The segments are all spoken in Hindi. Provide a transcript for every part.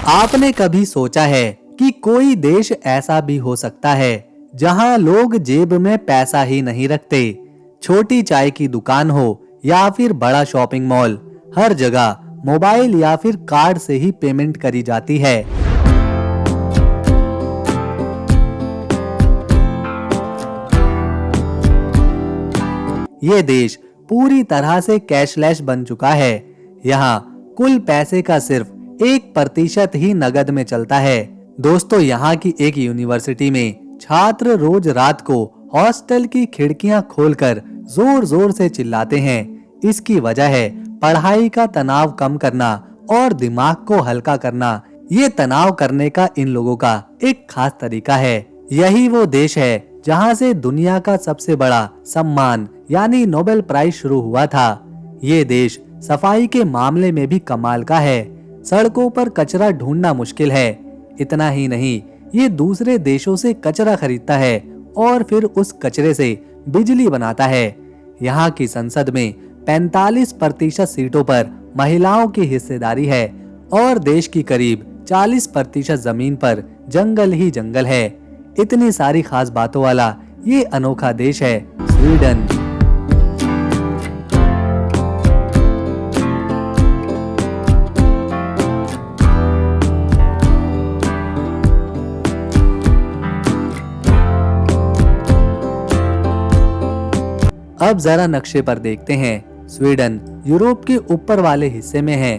आपने कभी सोचा है कि कोई देश ऐसा भी हो सकता है जहां लोग जेब में पैसा ही नहीं रखते। छोटी चाय की दुकान हो या फिर बड़ा शॉपिंग मॉल, हर जगह मोबाइल या फिर कार्ड से ही पेमेंट करी जाती है। ये देश पूरी तरह से कैशलेस बन चुका है। यहाँ कुल पैसे का सिर्फ 1% ही नगद में चलता है। दोस्तों, यहाँ की एक यूनिवर्सिटी में छात्र रोज रात को हॉस्टल की खिड़कियां खोलकर जोर जोर से चिल्लाते हैं। इसकी वजह है पढ़ाई का तनाव कम करना और दिमाग को हल्का करना। ये तनाव करने का इन लोगों का एक खास तरीका है। यही वो देश है जहाँ से दुनिया का सबसे बड़ा सम्मान यानी नोबेल प्राइज शुरू हुआ था। ये देश सफाई के मामले में भी कमाल का है। सड़कों पर कचरा ढूंढना मुश्किल है। इतना ही नहीं, ये दूसरे देशों से कचरा खरीदता है और फिर उस कचरे से बिजली बनाता है। यहाँ की संसद में 45% सीटों पर महिलाओं की हिस्सेदारी है और देश की करीब 40% जमीन पर जंगल ही जंगल है। इतनी सारी खास बातों वाला ये अनोखा देश है स्वीडन। अब जरा नक्शे पर देखते हैं। स्वीडन यूरोप के ऊपर वाले हिस्से में है।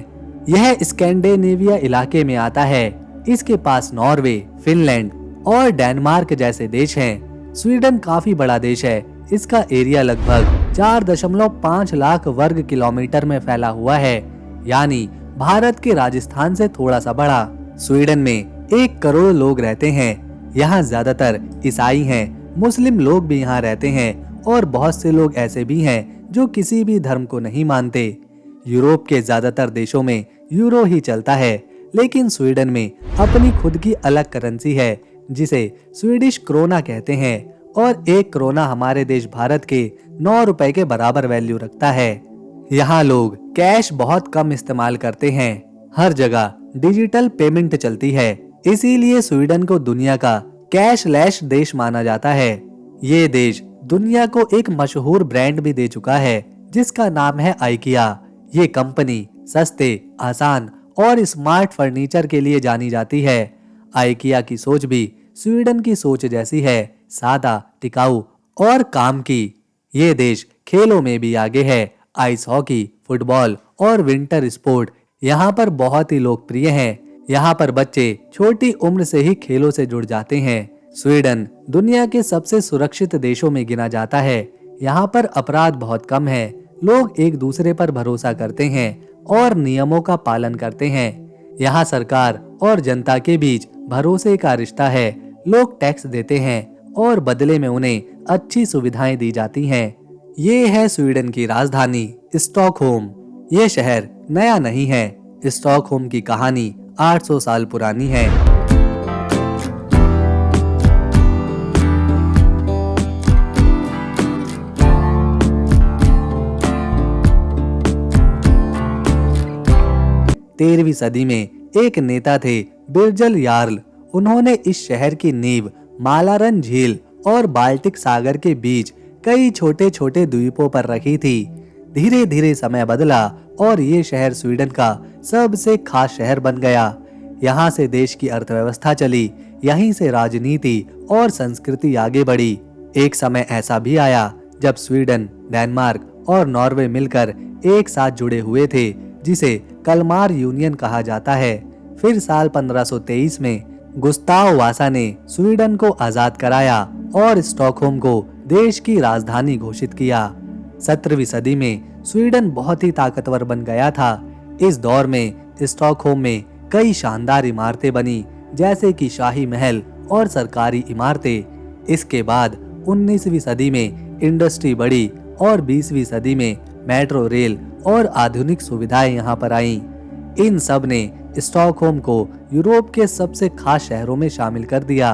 यह स्कैंडिनेविया इलाके में आता है। इसके पास नॉर्वे, फिनलैंड और डेनमार्क जैसे देश हैं। स्वीडन काफी बड़ा देश है। इसका एरिया लगभग 4.5 लाख वर्ग किलोमीटर में फैला हुआ है, यानी भारत के राजस्थान से थोड़ा सा बड़ा। स्वीडन में 1 करोड़ लोग रहते हैं। यहाँ ज्यादातर ईसाई हैं। मुस्लिम लोग भी यहाँ रहते हैं और बहुत से लोग ऐसे भी हैं जो किसी भी धर्म को नहीं मानते। यूरोप के ज्यादातर देशों में यूरो ही चलता है, लेकिन स्वीडन में अपनी खुद की अलग करेंसी है जिसे स्वीडिश क्रोना कहते हैं और 1 क्रोना हमारे देश भारत के 9 रुपए के बराबर वैल्यू रखता है। यहाँ लोग कैश बहुत कम इस्तेमाल करते हैं। हर जगह डिजिटल पेमेंट चलती है, इसीलिए स्वीडन को दुनिया का कैशलेस देश माना जाता है। ये देश दुनिया को एक मशहूर ब्रांड भी दे चुका है जिसका नाम है आइकिया। ये कंपनी सस्ते, आसान और स्मार्ट फर्नीचर के लिए जानी जाती है। आइकिया की सोच भी स्वीडन की सोच जैसी है, सादा, टिकाऊ और काम की। ये देश खेलों में भी आगे है। आइस हॉकी, फुटबॉल और विंटर स्पोर्ट यहाँ पर बहुत ही लोकप्रिय हैं। यहाँ पर बच्चे छोटी उम्र से ही खेलों से जुड़ जाते हैं। स्वीडन दुनिया के सबसे सुरक्षित देशों में गिना जाता है। यहाँ पर अपराध बहुत कम है। लोग एक दूसरे पर भरोसा करते हैं और नियमों का पालन करते हैं। यहाँ सरकार और जनता के बीच भरोसे का रिश्ता है। लोग टैक्स देते हैं और बदले में उन्हें अच्छी सुविधाएं दी जाती हैं। ये है स्वीडन की राजधानी स्टॉकहोम। ये शहर नया नहीं है। स्टॉकहोम की कहानी 800 साल पुरानी है। तेरहवीं सदी में एक नेता थे बिरजल यार्ल। उन्होंने इस शहर की नींव मालारन झील और बाल्टिक सागर के बीच कई छोटे छोटे द्वीपों पर रखी थी। धीरे धीरे समय बदला और ये शहर स्वीडन का सबसे खास शहर बन गया। यहाँ से देश की अर्थव्यवस्था चली, यहीं से राजनीति और संस्कृति आगे बढ़ी। एक समय ऐसा भी आया जब स्वीडन, डेनमार्क और नॉर्वे मिलकर एक साथ जुड़े हुए थे, जिसे कलमार यूनियन कहा जाता है। फिर साल 1523 में गुस्ताव वासा ने स्वीडन को आजाद कराया और स्टॉकहोम को देश की राजधानी घोषित किया। 17वीं सदी में स्वीडन बहुत ही ताकतवर बन गया था। इस दौर में स्टॉकहोम में कई शानदार इमारतें बनी, जैसे कि शाही महल और सरकारी इमारतें। इसके बाद 19वीं सदी में इंडस्ट्री बढ़ी और 20वीं सदी में मेट्रो रेल और आधुनिक सुविधाएं यहाँ पर आईं। इन सब ने स्टॉकहोम को यूरोप के सबसे खास शहरों में शामिल कर दिया।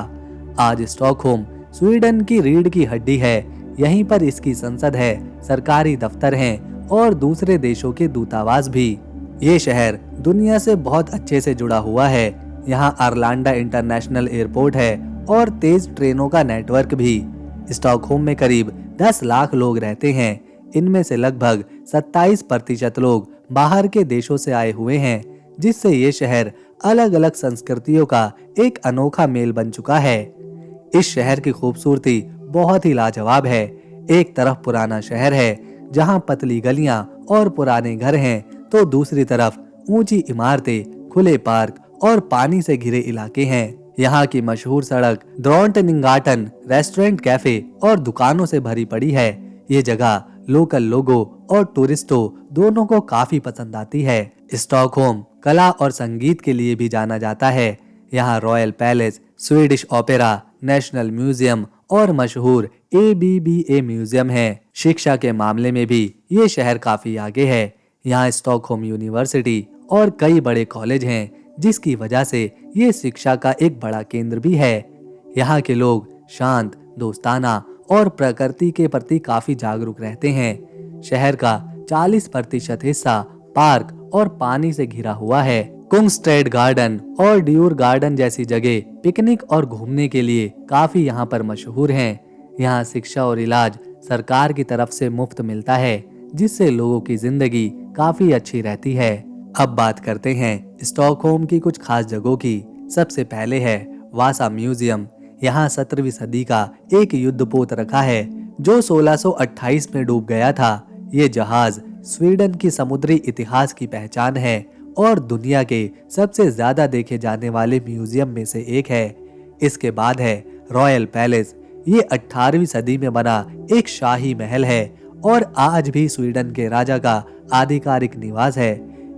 आज स्टॉकहोम स्वीडन की रीढ़ की हड्डी है। यहीं पर इसकी संसद है, सरकारी दफ्तर हैं और दूसरे देशों के दूतावास भी। ये शहर दुनिया से बहुत अच्छे से जुड़ा हुआ है। यहाँ अरलांडा इंटरनेशनल एयरपोर्ट है और तेज ट्रेनों का नेटवर्क भी। स्टॉकहोम में करीब 10 लाख लोग रहते हैं। इनमें से लगभग 27% लोग बाहर के देशों से आए हुए हैं, जिससे ये शहर अलग अलग संस्कृतियों का एक अनोखा मेल बन चुका है। इस शहर की खूबसूरती बहुत ही लाजवाब है। एक तरफ पुराना शहर है जहां पतली गलियां और पुराने घर हैं, तो दूसरी तरफ ऊंची इमारतें, खुले पार्क और पानी से घिरे इलाके हैं। यहाँ की मशहूर सड़क ड्रॉन्टनिंगाटन रेस्टोरेंट, कैफे और दुकानों से भरी पड़ी है। ये जगह लोकल लोगों और टूरिस्टों दोनों को काफी पसंद आती है। स्टॉकहोम कला और संगीत के लिए भी जाना जाता है। यहाँ royal palace, Swedish opera, national museum और मशहूर ABBA म्यूजियम है। शिक्षा के मामले में भी ये शहर काफी आगे है। यहाँ स्टॉकहोम यूनिवर्सिटी और कई बड़े कॉलेज हैं, जिसकी वजह से ये शिक्षा का एक बड़ा केंद्र भी है। यहाँ के लोग शांत, दोस्ताना और प्रकृति के प्रति काफी जागरूक रहते हैं। शहर का 40% हिस्सा पार्क और पानी से घिरा हुआ है। कुंगस्टेड गार्डन और ड्यूर गार्डन जैसी जगह पिकनिक और घूमने के लिए काफी यहाँ पर मशहूर हैं। यहाँ शिक्षा और इलाज सरकार की तरफ से मुफ्त मिलता है, जिससे लोगों की जिंदगी काफी अच्छी रहती है। अब बात करते हैं स्टॉकहोम की कुछ खास जगहों की। सबसे पहले है वासा म्यूजियम। यहाँ 17वीं सदी का एक युद्धपोत रखा है जो 1628 में डूब गया था। ये जहाज स्वीडन की समुद्री इतिहास की पहचान है और दुनिया के सबसे ज्यादा देखे जाने वाले म्यूजियम में से एक है। इसके बाद है रॉयल पैलेस। ये 18वीं सदी में बना एक शाही महल है और आज भी स्वीडन के राजा का आधिकारिक निवास है।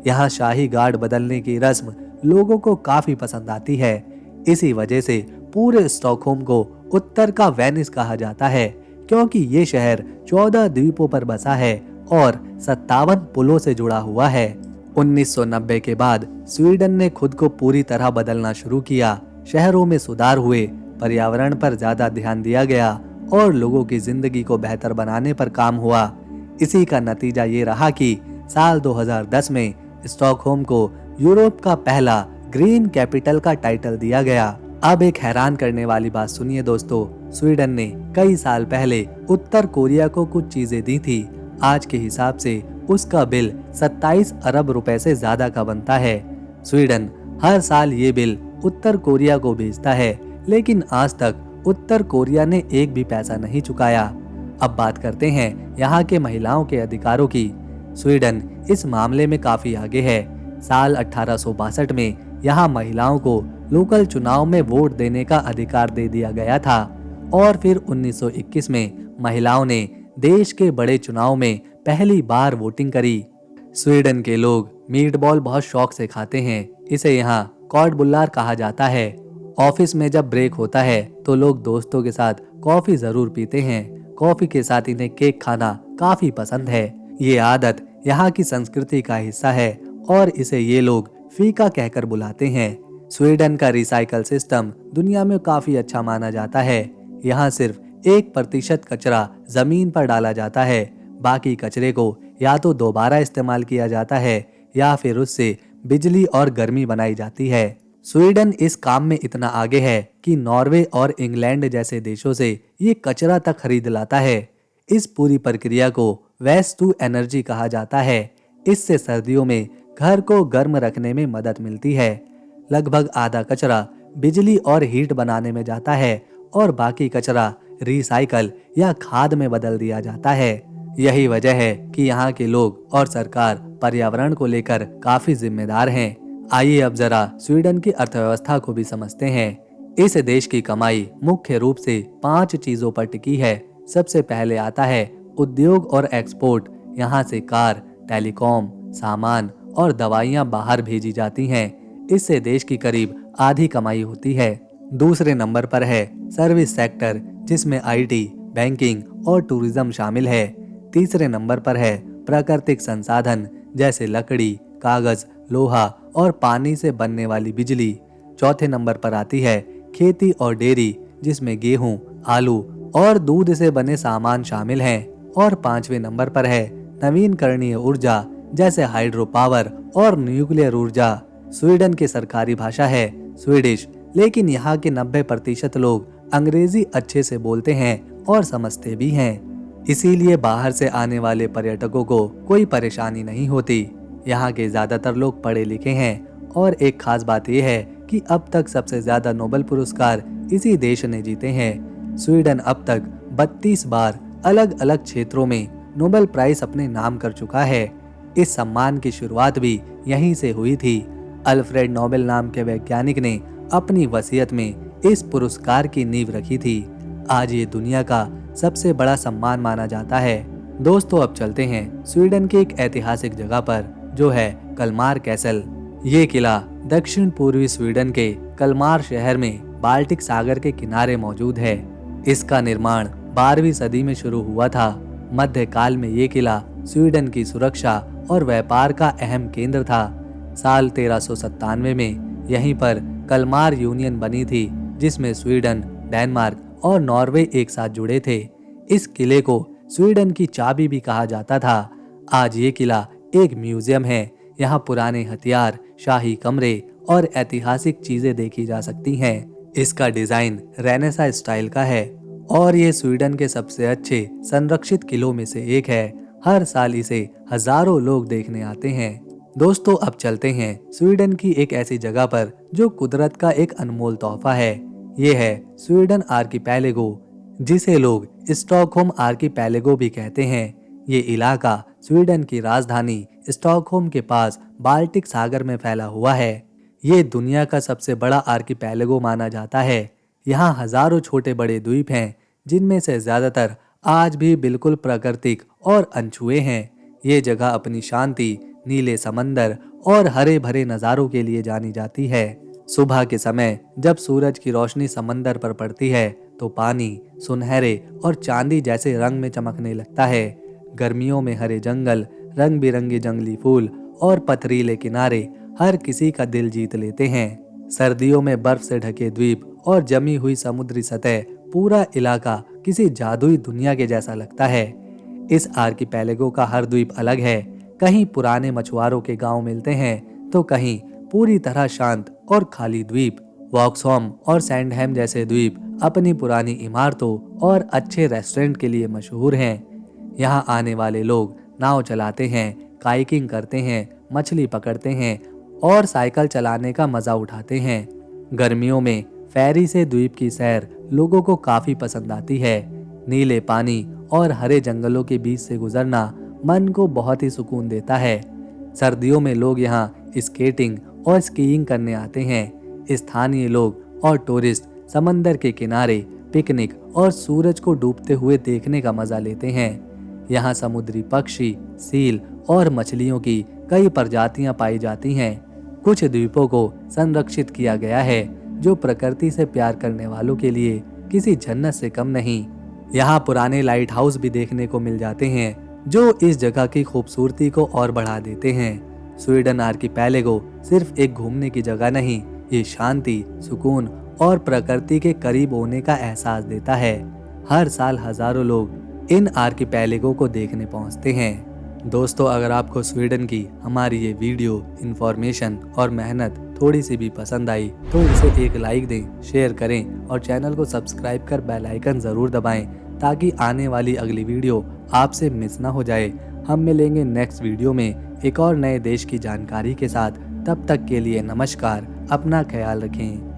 यहाँ शाही गार्ड बदलने की रस्म लोगों को काफी पसंद आती है। इसी वजह से पूरे स्टॉकहोम को उत्तर का वेनिस कहा जाता है, क्योंकि ये शहर 14 द्वीपों पर बसा है और 57 पुलों से जुड़ा हुआ है। 1990 के बाद स्वीडन ने खुद को पूरी तरह बदलना शुरू किया। शहरों में सुधार हुए, पर्यावरण पर ज्यादा ध्यान दिया गया और लोगों की जिंदगी को बेहतर बनाने पर काम हुआ। इसी का नतीजा ये रहा कि साल 2010 में स्टॉकहोम को यूरोप का पहला ग्रीन कैपिटल का टाइटल दिया गया। अब एक हैरान करने वाली बात सुनिए दोस्तों, स्वीडन ने कई साल पहले उत्तर कोरिया को कुछ चीजें दी थी। आज के हिसाब से उसका बिल 27 अरब रुपए से ज्यादा का बनता है। स्वीडन हर साल ये बिल उत्तर कोरिया को भेजता है, लेकिन आज तक उत्तर कोरिया ने एक भी पैसा नहीं चुकाया। अब बात करते हैं यहाँ के महिलाओं के अधिकारों की। स्वीडन इस मामले में काफी आगे है। साल 1862 में यहाँ महिलाओं को लोकल चुनाव में वोट देने का अधिकार दे दिया गया था और फिर 1921 में महिलाओं ने देश के बड़े चुनाव में पहली बार वोटिंग करी। स्वीडन के लोग मीटबॉल बहुत शौक से खाते हैं। इसे यहाँ कॉड बुल्लार कहा जाता है। ऑफिस में जब ब्रेक होता है तो लोग दोस्तों के साथ कॉफी जरूर पीते हैं। कॉफी के साथ इन्हें केक खाना काफी पसंद है। ये आदत यहाँ की संस्कृति का हिस्सा है और इसे ये लोग फीका कहकर बुलाते हैं। स्वीडन का रिसाइकल सिस्टम दुनिया में काफी अच्छा माना जाता है। यहाँ सिर्फ 1% कचरा जमीन पर डाला जाता है। बाकी कचरे को या तो दोबारा इस्तेमाल किया जाता है या फिर उससे बिजली और गर्मी बनाई जाती है। स्वीडन इस काम में इतना आगे है कि नॉर्वे और इंग्लैंड जैसे देशों से ये कचरा तक खरीद लाता है। इस पूरी प्रक्रिया को वेस्ट टू एनर्जी कहा जाता है। इससे सर्दियों में घर को गर्म रखने में मदद मिलती है। लगभग आधा कचरा बिजली और हीट बनाने में जाता है और बाकी कचरा रिसाइकल या खाद में बदल दिया जाता है। यही वजह है कि यहाँ के लोग और सरकार पर्यावरण को लेकर काफी जिम्मेदार हैं। आइए अब जरा स्वीडन की अर्थव्यवस्था को भी समझते हैं। इस देश की कमाई मुख्य रूप से 5 चीजों पर टिकी है। सबसे पहले आता है उद्योग और एक्सपोर्ट। यहाँ से कार, टेलीकॉम, सामान और दवाइयाँ बाहर भेजी जाती हैं। इससे देश की करीब आधी कमाई होती है। दूसरे नंबर पर है सर्विस सेक्टर, जिसमें IT, बैंकिंग और टूरिज्म शामिल है। तीसरे नंबर पर है प्राकृतिक संसाधन, जैसे लकड़ी, कागज, लोहा और पानी से बनने वाली बिजली। चौथे नंबर पर आती है खेती और डेयरी, जिसमें गेहूं, आलू और दूध से बने सामान शामिल हैं। और 5वें नंबर पर है नवीनकरणीय ऊर्जा, जैसे हाइड्रो पावर और न्यूक्लियर ऊर्जा। स्वीडन की सरकारी भाषा है स्वीडिश, लेकिन यहाँ के 90% लोग अंग्रेजी अच्छे से बोलते हैं और समझते भी हैं। इसीलिए बाहर से आने वाले पर्यटकों को कोई परेशानी नहीं होती। यहाँ के ज्यादातर लोग पढ़े लिखे हैं और एक खास बात यह है कि अब तक सबसे ज्यादा नोबेल पुरस्कार इसी देश ने जीते हैं। स्वीडन अब तक 32 बार अलग अलग क्षेत्रों में नोबेल प्राइज अपने नाम कर चुका है। इस सम्मान की शुरुआत भी यहीं से हुई थी। अल्फ्रेड नोबेल नाम के वैज्ञानिक ने अपनी वसीयत में इस पुरस्कार की नींव रखी थी। आज ये दुनिया का सबसे बड़ा सम्मान माना जाता है। दोस्तों, अब चलते हैं स्वीडन की एक ऐतिहासिक जगह पर, जो है कलमार कैसल। ये किला दक्षिण पूर्वी स्वीडन के कलमार शहर में बाल्टिक सागर के किनारे मौजूद है। इसका निर्माण 12वीं सदी में शुरू हुआ था। मध्यकाल में ये किला स्वीडन की सुरक्षा और व्यापार का अहम केंद्र था। साल 1397 में यहीं पर कलमार यूनियन बनी थी, जिसमें स्वीडन, डेनमार्क और नॉर्वे एक साथ जुड़े थे। इस किले को स्वीडन की चाबी भी कहा जाता था। आज ये किला एक म्यूजियम है। यहाँ पुराने हथियार, शाही कमरे और ऐतिहासिक चीजें देखी जा सकती हैं। इसका डिजाइन रेनेसा स्टाइल का है और ये स्वीडन के सबसे अच्छे संरक्षित किलों में से एक है। हर साल इसे हजारों लोग देखने आते हैं। दोस्तों, अब चलते हैं स्वीडन की एक ऐसी जगह पर जो कुदरत का एक अनमोल तोहफा है। ये है स्वीडन आर्किपेलागो, जिसे लोग स्टॉकहोम आर्किपेलागो भी कहते हैं। ये इलाका स्वीडन की राजधानी स्टॉकहोम के पास बाल्टिक सागर में फैला हुआ है। ये दुनिया का सबसे बड़ा आर्किपेलागो माना जाता है। यहाँ हजारों छोटे बड़े द्वीप हैं, जिनमें से ज्यादातर आज भी बिल्कुल प्राकृतिक और अनछुए हैं। ये जगह अपनी शांति, नीले समंदर और हरे भरे नज़ारों के लिए जानी जाती है। सुबह के समय जब सूरज की रोशनी समंदर पर पड़ती है तो पानी सुनहरे और चांदी जैसे रंग में चमकने लगता है। गर्मियों में हरे जंगल, रंग बिरंगे जंगली फूल और पथरीले किनारे हर किसी का दिल जीत लेते हैं। सर्दियों में बर्फ से ढके द्वीप और जमी हुई समुद्री सतह, पूरा इलाका किसी जादुई दुनिया के जैसा लगता है। इस आर्किपेलागो का हर द्वीप अलग है। कहीं पुराने मछुआरों के गांव मिलते हैं तो कहीं पूरी तरह शांत और खाली द्वीप। वॉक्सहॉम और सैंडहैम जैसे द्वीप अपनी पुरानी इमारतों और अच्छे रेस्टोरेंट के लिए मशहूर हैं। यहाँ आने वाले लोग नाव चलाते हैं, काइकिंग करते हैं, मछली पकड़ते हैं और साइकिल चलाने का मजा उठाते हैं। गर्मियों में फेरी से द्वीप की सैर लोगों को काफी पसंद आती है। नीले पानी और हरे जंगलों के बीच से गुजरना मन को बहुत ही सुकून देता है। सर्दियों में लोग यहाँ स्केटिंग और स्कीइंग करने आते हैं। स्थानीय लोग और टूरिस्ट समंदर के किनारे पिकनिक और सूरज को डूबते हुए देखने का मजा लेते हैं। यहाँ समुद्री पक्षी, सील और मछलियों की कई प्रजातियां पाई जाती हैं। कुछ द्वीपों को संरक्षित किया गया है, जो प्रकृति से प्यार करने वालों के लिए किसी जन्नत से कम नहीं। यहाँ पुराने लाइट हाउस भी देखने को मिल जाते हैं, जो इस जगह की खूबसूरती को और बढ़ा देते हैं। स्वीडन आर्किपेलागो सिर्फ एक घूमने की जगह नहीं, ये शांति, सुकून और प्रकृति के करीब होने का एहसास देता है। हर साल हजारों लोग इन आर्किपेलागो को देखने पहुंचते हैं। दोस्तों, अगर आपको स्वीडन की हमारी ये वीडियो, इन्फॉर्मेशन और मेहनत थोड़ी सी भी पसंद आई तो इसे एक लाइक दें, शेयर करें और चैनल को सब्सक्राइब कर बेल आइकन जरूर दबाएं, ताकि आने वाली अगली वीडियो आपसे मिस ना हो जाए। हम मिलेंगे नेक्स्ट वीडियो में एक और नए देश की जानकारी के साथ। तब तक के लिए नमस्कार, अपना ख्याल रखें।